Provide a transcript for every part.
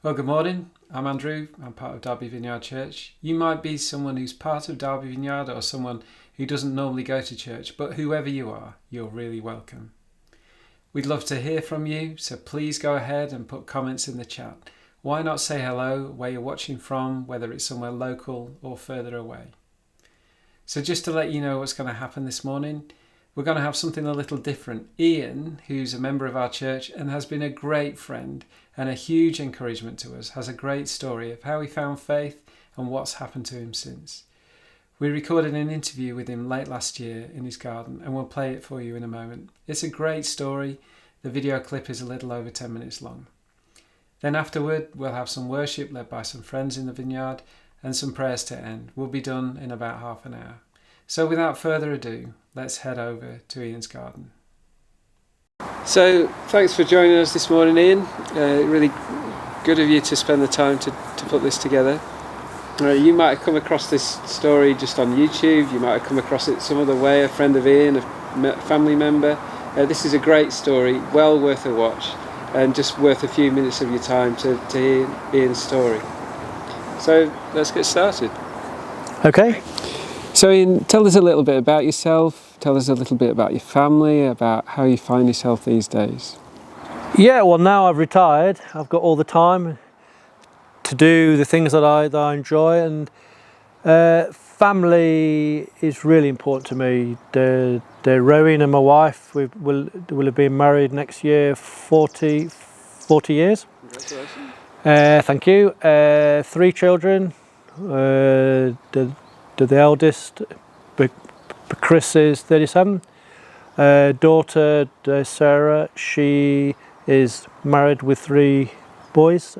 Well, good morning. I'm Andrew. I'm part of Derby Vineyard Church. You might be someone who's part of Derby Vineyard or someone who doesn't normally go to church, but whoever you are, you're really welcome. We'd love to hear from you, so please go ahead and put comments in the chat. Why not say hello where you're watching from, whether it's somewhere local or further away. So just to let you know what's going to happen this morning, we're going to have something a little different. Ian, who's a member of our church and has been a great friend and a huge encouragement to us, has a great story of how he found faith and what's happened to him since. We recorded an interview with him late last year in his garden and we'll play it for you in a moment. It's a great story. The video clip is a little over 10 minutes long. Then afterward, we'll have some worship led by some friends in the vineyard and some prayers to end. We'll be done in about half an hour. So without further ado, let's head over to Ian's garden. So thanks for joining us this morning, Ian. Really good of you to spend the time to put this together. You might have come across this story just on YouTube. You might have come across it some other way, a friend of Ian, a family member. This is a great story, well worth a watch, and just worth a few minutes of your time to hear Ian's story. So let's get started. Okay. So Ian, tell us a little bit about yourself, tell us a little bit about your family, about how you find yourself these days. Yeah, well, now I've retired, I've got all the time to do the things that I enjoy, and family is really important to me. Rowena and my wife, we'll have been married next year 40 years. Congratulations. Thank you. 3 children. The eldest, Chris, is 37. Daughter, Sarah, she is married with 3 boys.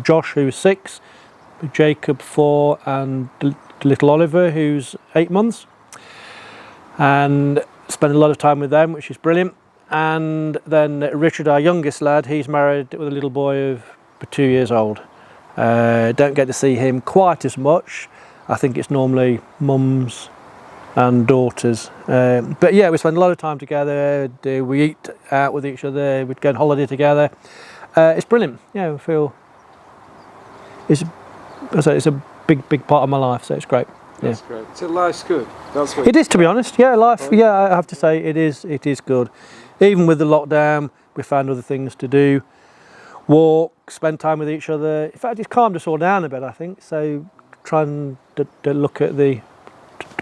Josh, who's 6, Jacob 4, and little Oliver, who's 8 months. And spend a lot of time with them, which is brilliant. And then Richard, our youngest lad, he's married with a little boy of 2 years old. Don't get to see him quite as much. I think it's normally mums and daughters. But yeah, we spend a lot of time together. We eat out with each other. We'd go on holiday together. It's brilliant. Yeah, I feel it's a big part of my life, so it's great. That's great. So life's good. That's what it is, to be honest. Yeah, life. Yeah, I have to say it is good. Even with the lockdown, we found other things to do. Walk, spend time with each other. In fact, it's calmed us all down a bit, I think. So try and look at the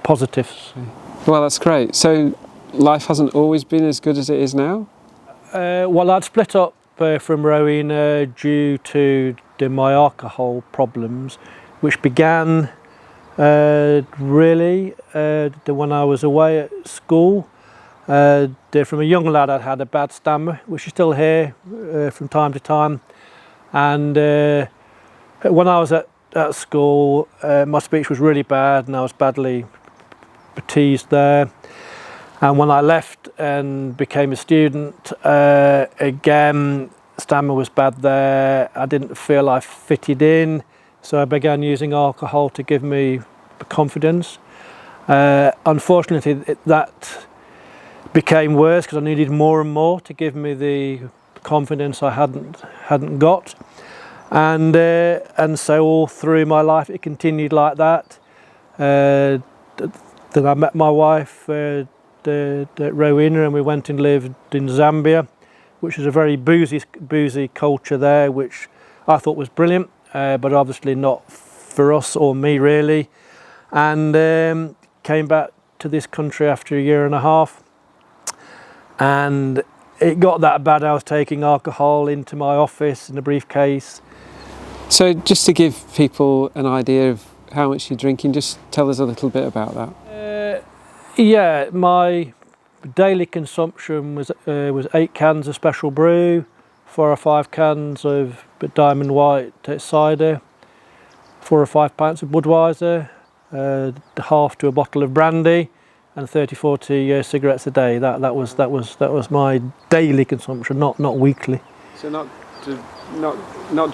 positives. Well, that's great. So life hasn't always been as good as it is now? Well, I'd split up from Rowena due to my alcohol problems, which began really when I was away at school. From a young lad, I'd had a bad stammer, which is still here from time to time. And when I was at school, my speech was really bad and I was badly teased there. And when I left and became a student, again, stammer was bad there. I didn't feel I fitted in, so I began using alcohol to give me confidence. Unfortunately, that became worse because I needed more and more to give me the confidence I hadn't got. And so all through my life it continued like that. Then I met my wife, Rowena, and we went and lived in Zambia, which is a very boozy culture there, which I thought was brilliant, but obviously not for us or me really. And came back to this country after a year and a half, and it got that bad I was taking alcohol into my office in a briefcase. So just to give people an idea of how much you're drinking, just tell us a little bit about that. Yeah, my daily consumption was 8 cans of special brew, 4 or 5 cans of Diamond White cider, 4 or 5 pints of Budweiser, half to a bottle of brandy, and 30-40 cigarettes a day. That was my daily consumption, not weekly. So not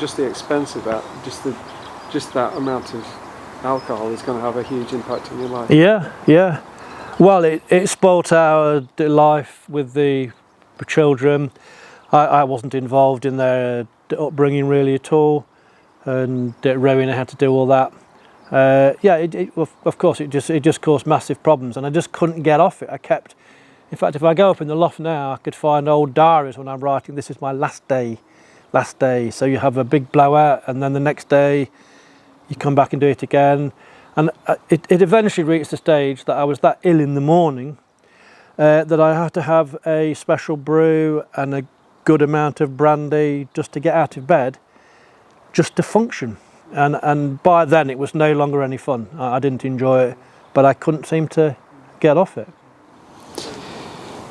just the expense of that, just that amount of alcohol is going to have a huge impact on your life. Yeah. Well, it spoilt our life with the children. I wasn't involved in their upbringing really at all, and Rowena had to do all that. Of course, it just caused massive problems, and I just couldn't get off it. In fact, if I go up in the loft now, I could find old diaries when I'm writing, this is my last day. So you have a big blowout, and then the next day you come back and do it again. And it eventually reached the stage that I was that ill in the morning that I had to have a special brew and a good amount of brandy just to get out of bed, just to function. And by then it was no longer any fun. I didn't enjoy it, but I couldn't seem to get off it.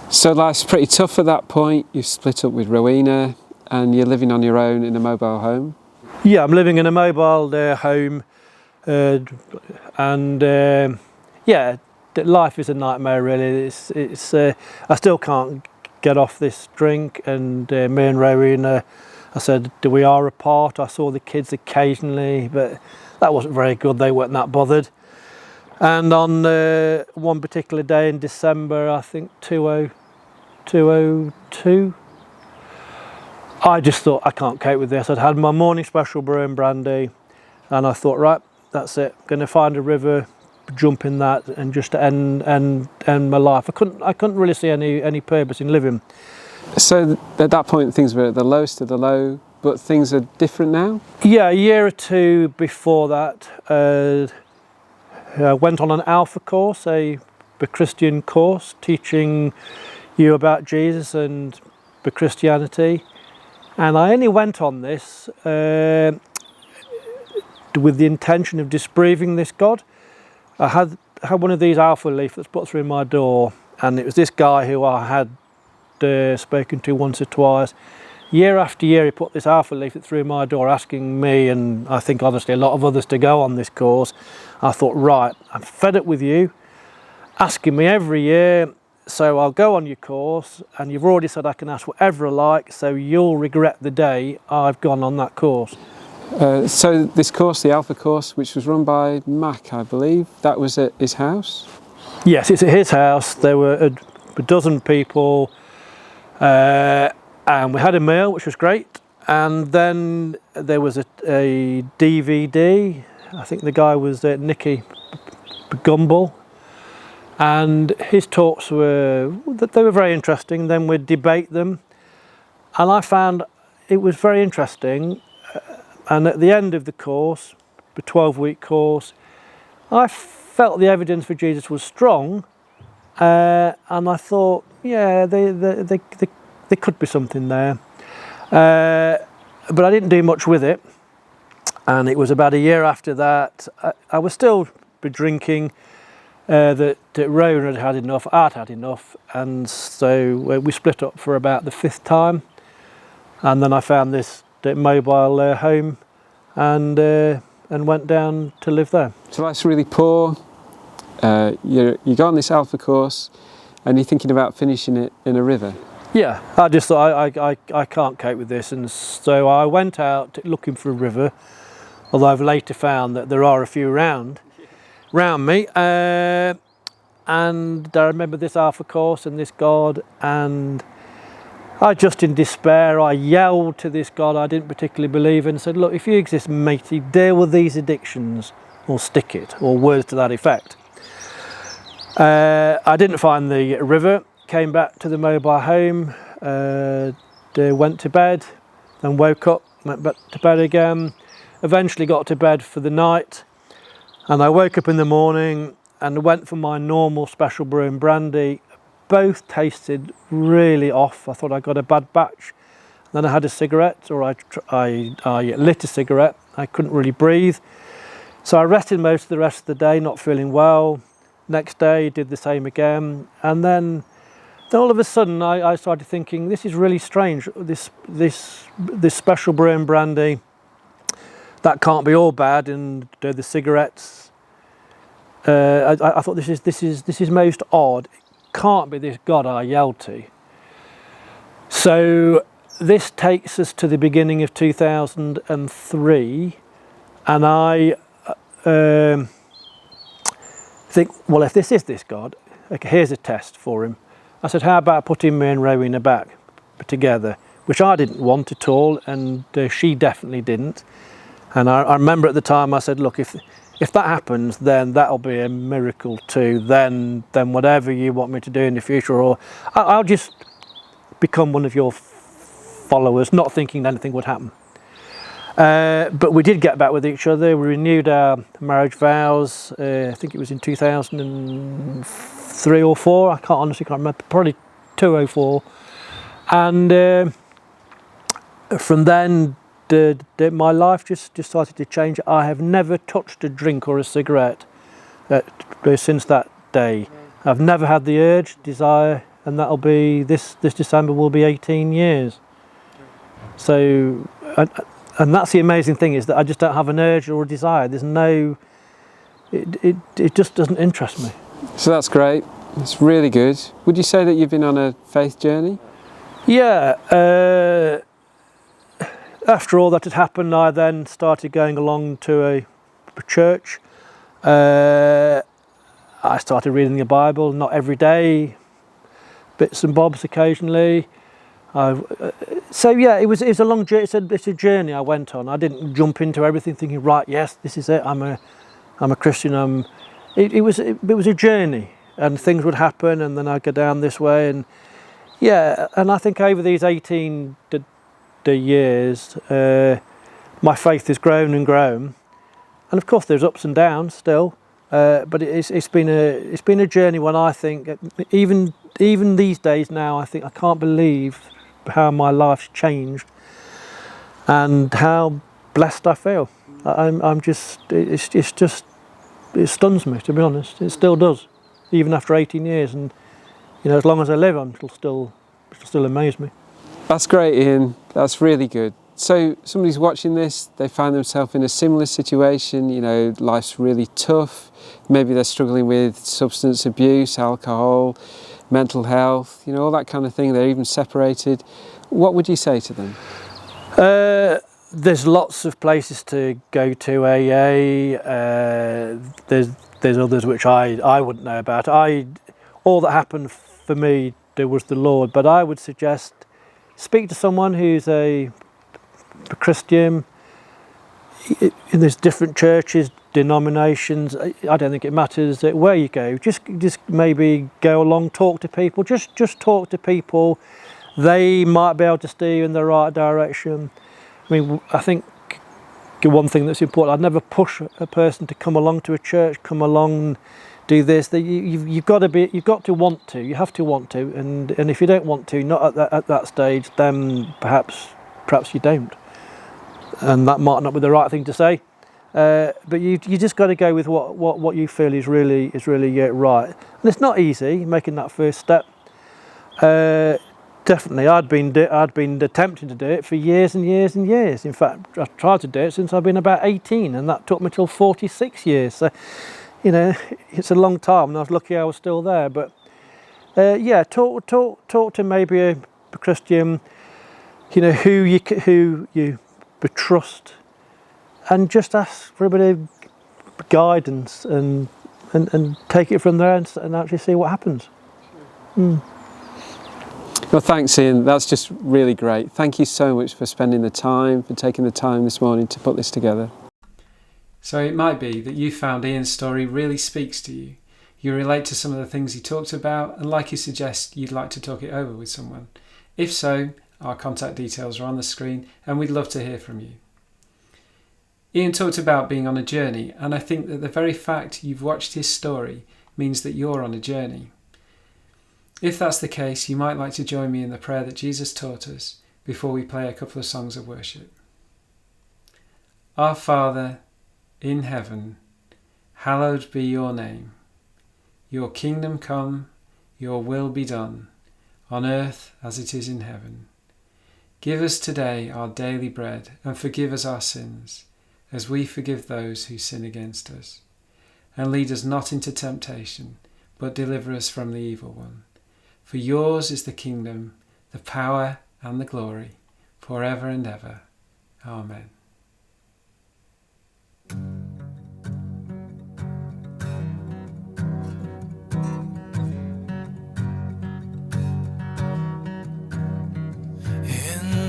So life's pretty tough at that point. You've split up with Rowena and you're living on your own in a mobile home. Yeah, I'm living in a mobile home, life is a nightmare really. It's I still can't get off this drink, and me and Rowena, I said, we are apart. I saw the kids occasionally, but that wasn't very good. They weren't that bothered. And on one particular day in December, I think 2002, I just thought, I can't cope with this. I'd had my morning special brew and brandy, and I thought, right, that's it. I'm going to find a river, jump in that, and just end my life. I couldn't really see any purpose in living. So at that point things were at the lowest of the low, but things are different now? Yeah, a year or two before that, I went on an Alpha course, a Christian course, teaching you about Jesus and Christianity. And I only went on this with the intention of disbelieving this God. I had one of these Alpha leaflets put through my door, and it was this guy who I had spoken to once or twice. Year after year he put this Alpha leaflet through my door asking me, and I think honestly a lot of others, to go on this course. I thought, right, I'm fed up with you asking me every year, so I'll go on your course, and you've already said I can ask whatever I like, so you'll regret the day I've gone on that course. So this course, the Alpha course, which was run by Mac, I believe, that was at his house? Yes, it's at his house. There were a dozen people, and we had a meal, which was great. And then there was a DVD. I think the guy was Nicky Gumbel, and his talks were very interesting. Then we'd debate them, and I found it was very interesting. And at the end of the course, the 12-week course, I felt the evidence for Jesus was strong, and I thought, yeah, there could be something there. But I didn't do much with it, and it was about a year after that I was still drinking. That Rowan had enough, I'd had enough, and so we split up for about the 5th time, and then I found this mobile home and went down to live there. So life's really poor. You go on this Alpha course, and you're thinking about finishing it in a river. Yeah, I just thought I can't cope with this, and so I went out looking for a river, although I've later found that there are a few round me, and I remember this Alpha course and this God, and I just in despair, I yelled to this God I didn't particularly believe in and said, look, if you exist, matey, deal with these addictions or stick it, or words to that effect. I didn't find the river, came back to the mobile home, went to bed, then woke up, went back to bed again, eventually got to bed for the night, and I woke up in the morning and went for my normal special brew and brandy. Both tasted really off. I thought I got a bad batch. Then I had a cigarette, or I lit a cigarette. I couldn't really breathe. So I rested most of the rest of the day, not feeling well. Next day, did the same again. And then all of a sudden, I started thinking, this is really strange. This special brew and brandy, that can't be all bad, and the cigarettes. I thought this is most odd. Can't be this God I yelled to. So this takes us to the beginning of 2003, and I think, well, if this is this God, okay, here's a test for him. I said, how about putting me and Rowena back together? which I didn't want at all, and she definitely didn't. And I remember at the time I said, look, if that happens, then that'll be a miracle too. Then whatever you want me to do in the future, or I'll just become one of your followers, not thinking anything would happen. But we did get back with each other. We renewed our marriage vows. I think it was in 2003 or 4. I honestly can't remember. Probably 2004. And from then, my life just started to change. I have never touched a drink or a cigarette since that day. I've never had the urge, desire, and that'll be this December will be 18 years. So. And that's the amazing thing, is that I just don't have an urge or a desire. There's no, it just doesn't interest me. So that's great. It's really good. Would you say that you've been on a faith journey? Yeah. After all that had happened, I then started going along to a church. I started reading the Bible, not every day, bits and bobs occasionally. So yeah, it was a long journey. It's a journey I went on. I didn't jump into everything thinking, right, yes, this is it. I'm a Christian. It was a journey, and things would happen, and then I'd go down this way, and yeah. And I think over these 18 years, my faith has grown and grown, and of course there's ups and downs still. But it's been a journey when I think even these days now I think I can't believe how my life's changed and how blessed I feel. I'm just it stuns me, to be honest. It still does, even after 18 years, and as long as I live, it'll still amaze me. That's great, Ian. That's really good. So somebody's watching this, they find themselves in a similar situation, life's really tough. Maybe they're struggling with substance abuse, alcohol, mental health, all that kind of thing. They're even separated. What would you say to them? There's lots of places to go to, AA. There's others which I wouldn't know about. All that happened for me, there was the Lord. But I would suggest speak to someone who's a Christian. There's different churches, denominations. I don't think it matters where you go. Just maybe go along, talk to people. Just talk to people. They might be able to steer you in the right direction. I mean, I think one thing that's important, I'd never push a person to come along to a church, come along, do this. You've got to want to. You have to want to. And if you don't want to, not at that stage, then perhaps you don't. And that might not be the right thing to say. But you just got to go with what you feel is really right. And it's not easy making that first step. Definitely, I'd been attempting to do it for years and years and years. In fact, I've tried to do it since I've been about 18, and that took me till 46 years. So, it's a long time, and I was lucky I was still there. But yeah, talk to maybe a Christian, who you trust, and just ask for a bit of guidance and take it from there and actually see what happens. Well, thanks, Ian. That's just really great. Thank you so much for spending the time, for taking the time this morning to put this together. So it might be that you found Ian's story really speaks to you. You relate to some of the things he talked about, and like he suggests, you'd like to talk it over with someone. If so, our contact details are on the screen, and we'd love to hear from you. Ian talked about being on a journey, and I think that the very fact you've watched his story means that you're on a journey. If that's the case, you might like to join me in the prayer that Jesus taught us before we play a couple of songs of worship. Our Father, in heaven, hallowed be your name. Your kingdom come, your will be done, on earth as it is in heaven. Give us today our daily bread, and forgive us our sins, as we forgive those who sin against us. And lead us not into temptation, but deliver us from the evil one. For yours is the kingdom, the power and the glory, forever and ever. Amen. In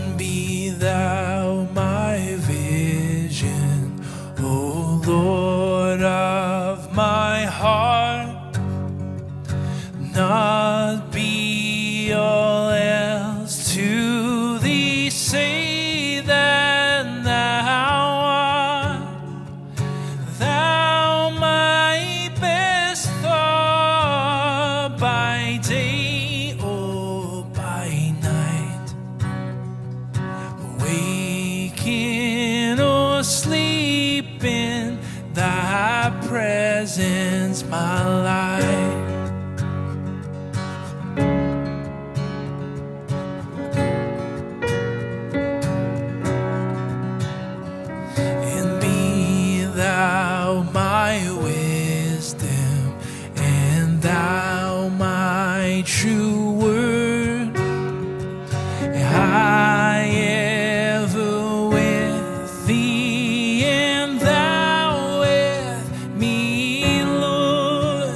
waking or sleeping, thy presence my light. And be thou my wisdom, and thou my true word. I ever with thee, and thou with me, Lord.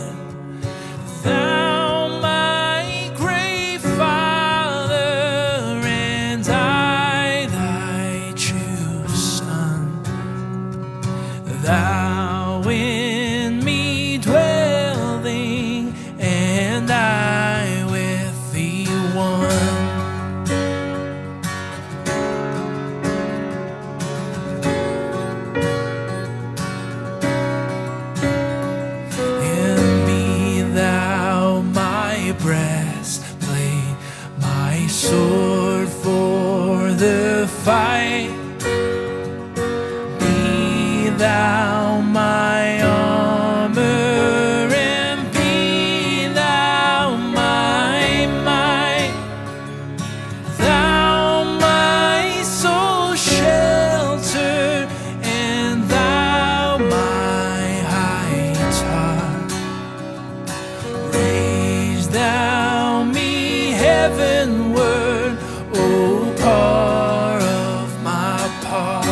Thou my great Father, and I thy true Son. Thou in me dwelling, and I with thee one. And be thou my breastplate, my sword for the fight. Be thou my armor, and be thou my might. Thou my soul shelter, and thou my high tower. Raise thou me heavenward, O par of my part.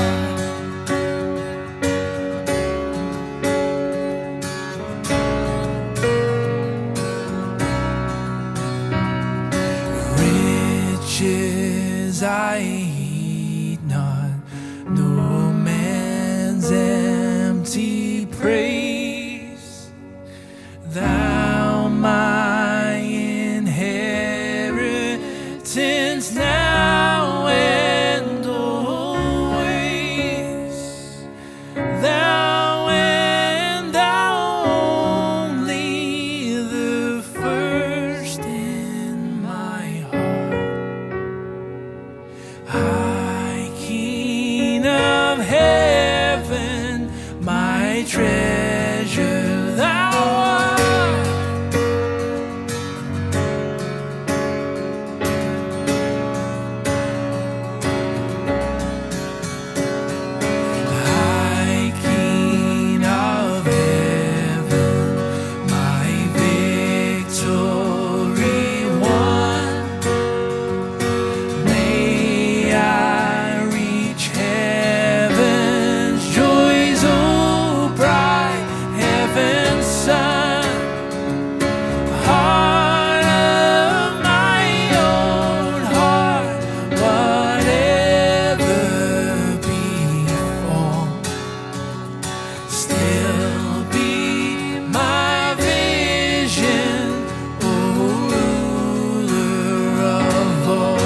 Riches I heed not, no man's empty praise. Thou my inheritance now and always. Thou and thou only, the first in my heart. High King of heaven, my treasure thou art. High King of heaven, my victory won. May I reach heaven's joys, oh bright heaven's sun. Heart of my own heart, whatever befall, still be my vision, O ruler of all.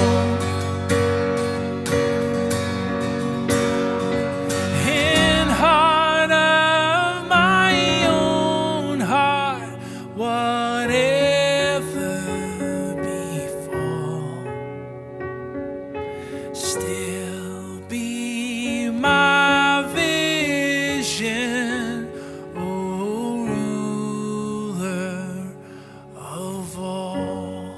In heart of my own heart, whatever befall, still be my vision, O ruler of all.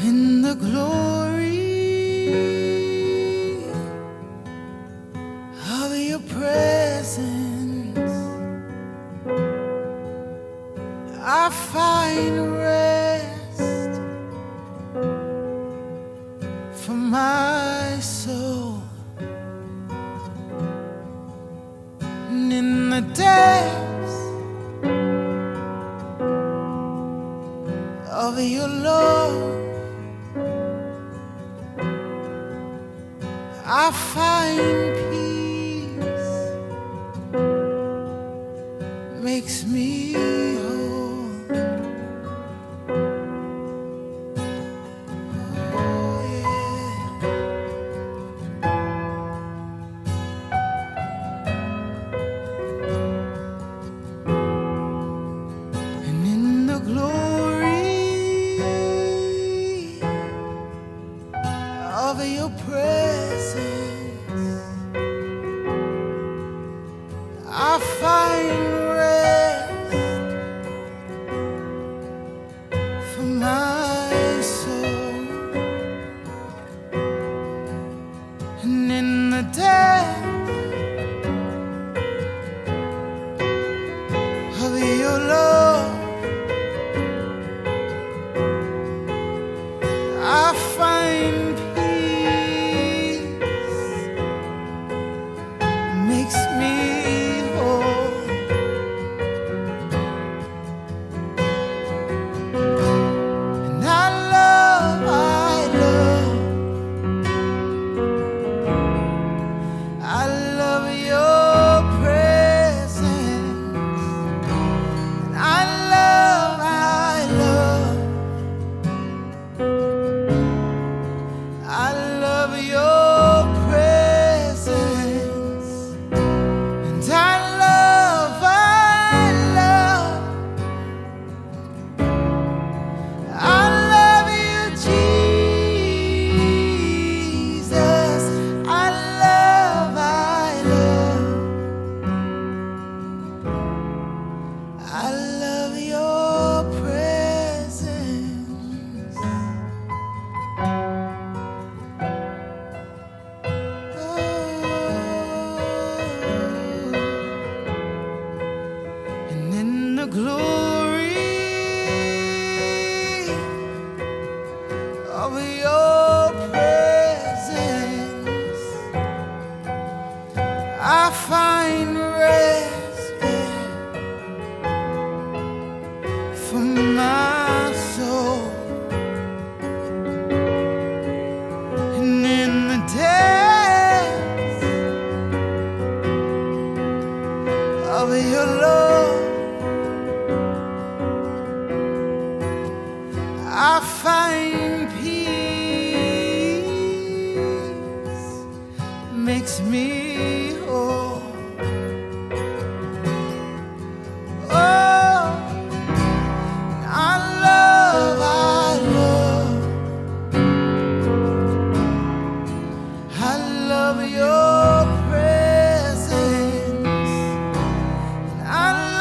In the glory of your presence, I find rest for my soul. And in the depths of your love, I find peace, makes me whole. Oh yeah. of your presence. I find rest for my soul, and in the depth of your love, I find peace, makes me whole. And I love your presence. And I love your presence. And I love you, Jesus. I love your presence. And in the glory of your presence, I find rest, yeah, for my soul. And in the depths of your love, I find peace, makes me whole. Oh, I love your presence. And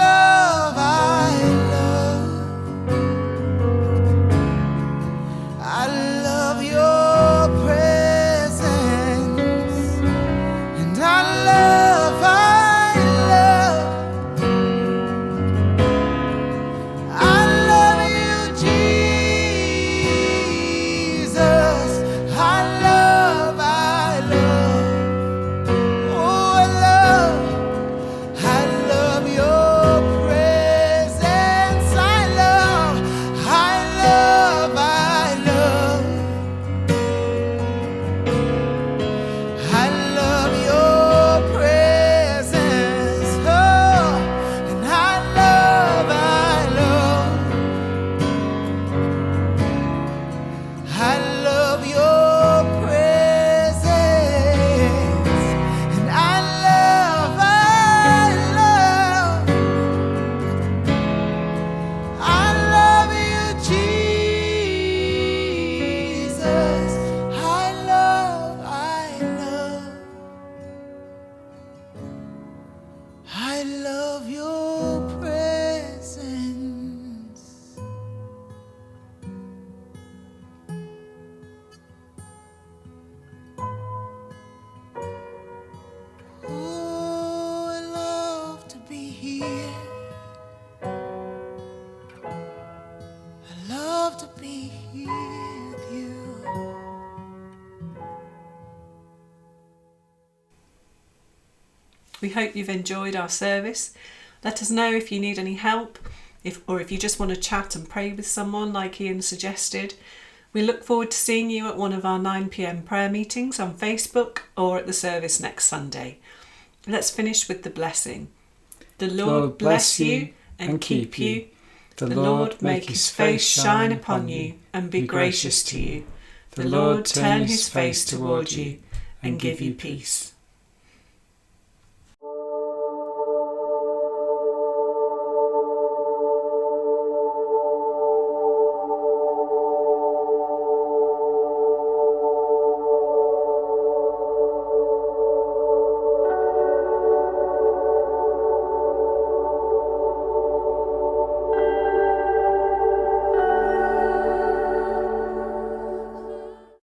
I love your presence. And I love you, Jesus. I love your presence. I love your presence. Oh, and I love your presence. And I love you, Jesus. I love your presence. Oh, I love to be here. I love to be here with you. We hope you've enjoyed our service. Let us know if you need any help, or if you just want to chat and pray with someone like Ian suggested. We look forward to seeing you at one of our 9 p.m. prayer meetings on Facebook or at the service next Sunday. Let's finish with the blessing. The Lord bless you and keep you. The Lord make his face shine upon you and be gracious to you. The Lord turn his face toward you and give you peace.